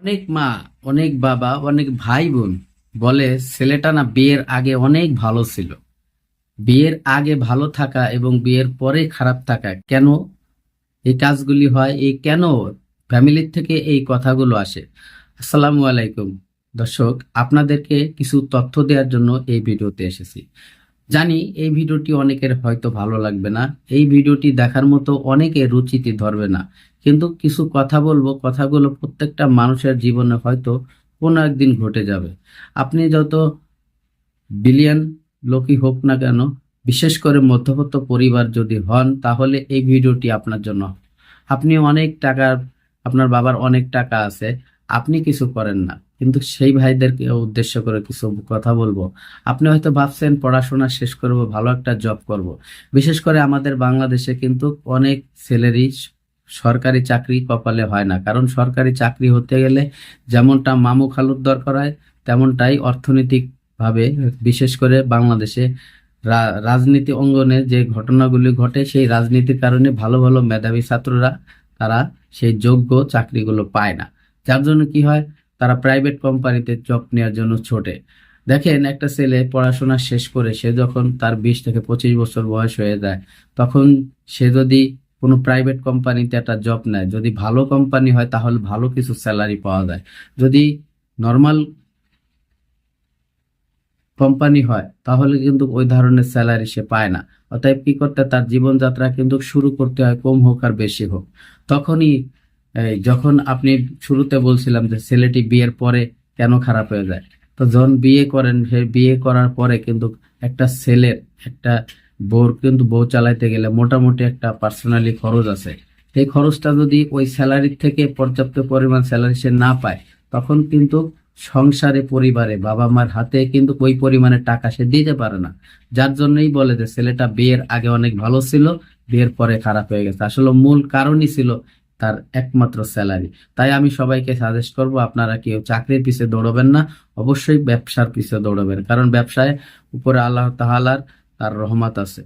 অনেক মা, অনেক বাবা, অনেক ভাই বোন বলে ছেলেটা না বিয়ের আগে অনেক ভালো ছিল। বিয়ের আগে ভালো থাকা এবং বিয়ের পরে খারাপ থাকা কেন এই কাজগুলি হয়, এই কেন ফ্যামিলির থেকে এই কথাগুলো আসে? আসসালামু আলাইকুম দর্শক, আপনাদেরকে কিছু তথ্য দেওয়ার জন্য এই ভিডিওতে এসেছি। জানি এই ভিডিওটি অনেকের হয়তো ভালো লাগবে না, এই ভিডিওটি দেখার মতো অনেকের রুচিতে ধরবে না, কিন্তু কিছু কথা বলবো, কথাগুলো প্রত্যেকটা মানুষের জীবনে হয়তো কোনো একদিন ঘটে যাবে। আপনি যত বিলিয়ন লোকই হোক না কেন, বিশেষ করে মধ্যবিত্ত পরিবার যদি হন, তাহলে এই ভিডিওটি আপনার জন্য। আপনি অনেক টাকা, আপনার বাবার অনেক টাকা আছে, আপনি কিছু করেন না, কিন্তু সেই ভাইদেরকে উদ্দেশ্য করে কিছু কথা বলবো। আপনি হয়তো ভাবছেন পড়াশোনা শেষ করব, ভালো একটা জব করব। বিশেষ করে আমাদের বাংলাদেশে কিন্তু অনেক ছেলেরই সরকারি চাকরি কপালে হয় না, কারণ সরকারি চাকরি হতে গেলে যেমনটা মামু খালুর দরকার হয়, তেমনটাই অর্থনৈতিক ভাবে, বিশেষ করে বাংলাদেশে রাজনীতি অঙ্গনে যে ঘটনাগুলি ঘটে, সেই রাজনীতির কারণে ভালো ভালো মেধাবী ছাত্ররা তারা সেই যোগ্য চাকরিগুলো পায় না। যার জন্য কি হয়, তারা প্রাইভেট কোম্পানিতে জব নেওয়ার জন্য ছোটে। দেখেন, একটা ছেলে পড়াশোনা শেষ করে সে যখন তার 20 থেকে 25 বছর বয়স হয়ে যায়, তখন সে যদি কোনো প্রাইভেট কোম্পানিতে একটা জব নেয়, যদি ভালো কোম্পানি হয় তাহলে ভালো কিছু স্যালারি পাওয়া যায়। যদি নর্মাল কোম্পানি হয় তাহলে কিন্তু ওই ধরনের স্যালারি সে পায় না। অতএব কি করতে, তার জীবনযাত্রা কিন্তু শুরু করতে হয়, কম হোক আর বেশি হোক। তখনই যখন আপনি শুরুতে বলছিলাম যে ছেলেটি বিয়ের পরে কেন খারাপ হয়ে যায়, তো যখন বিয়ে করেন, সে বিয়ে করার পরে কিন্তু একটা ছেলের, একটা বউর কিন্তু বউ চালাইতে গেলে মোটামুটি একটা পার্সোনালি খরচ আছে। সেই খরচটা যদি ওই স্যালারির থেকে পর্যাপ্ত পরিমাণ স্যালারি সে না পায়, তখন কিন্তু সংসারে, পরিবারে, বাবা মার হাতে কিন্তু ওই পরিমাণে টাকা সে দিতে পারে না। যার জন্যই বলে যে ছেলেটা বিয়ের আগে অনেক ভালো ছিল, বিয়ের পরে খারাপ হয়ে গেছে। আসলে মূল কারণই ছিল তার একমাত্র স্যালারি। তাই আমি সবাইকে সাজেস্ট করব, আপনারা কেউ চাকরির পিছে দৌড়বেন না, অবশ্যই ব্যবসার পিছে দৌড়বেন, কারণ ব্যবসায় উপরে আল্লাহ তাআলার তার রহমত আছে।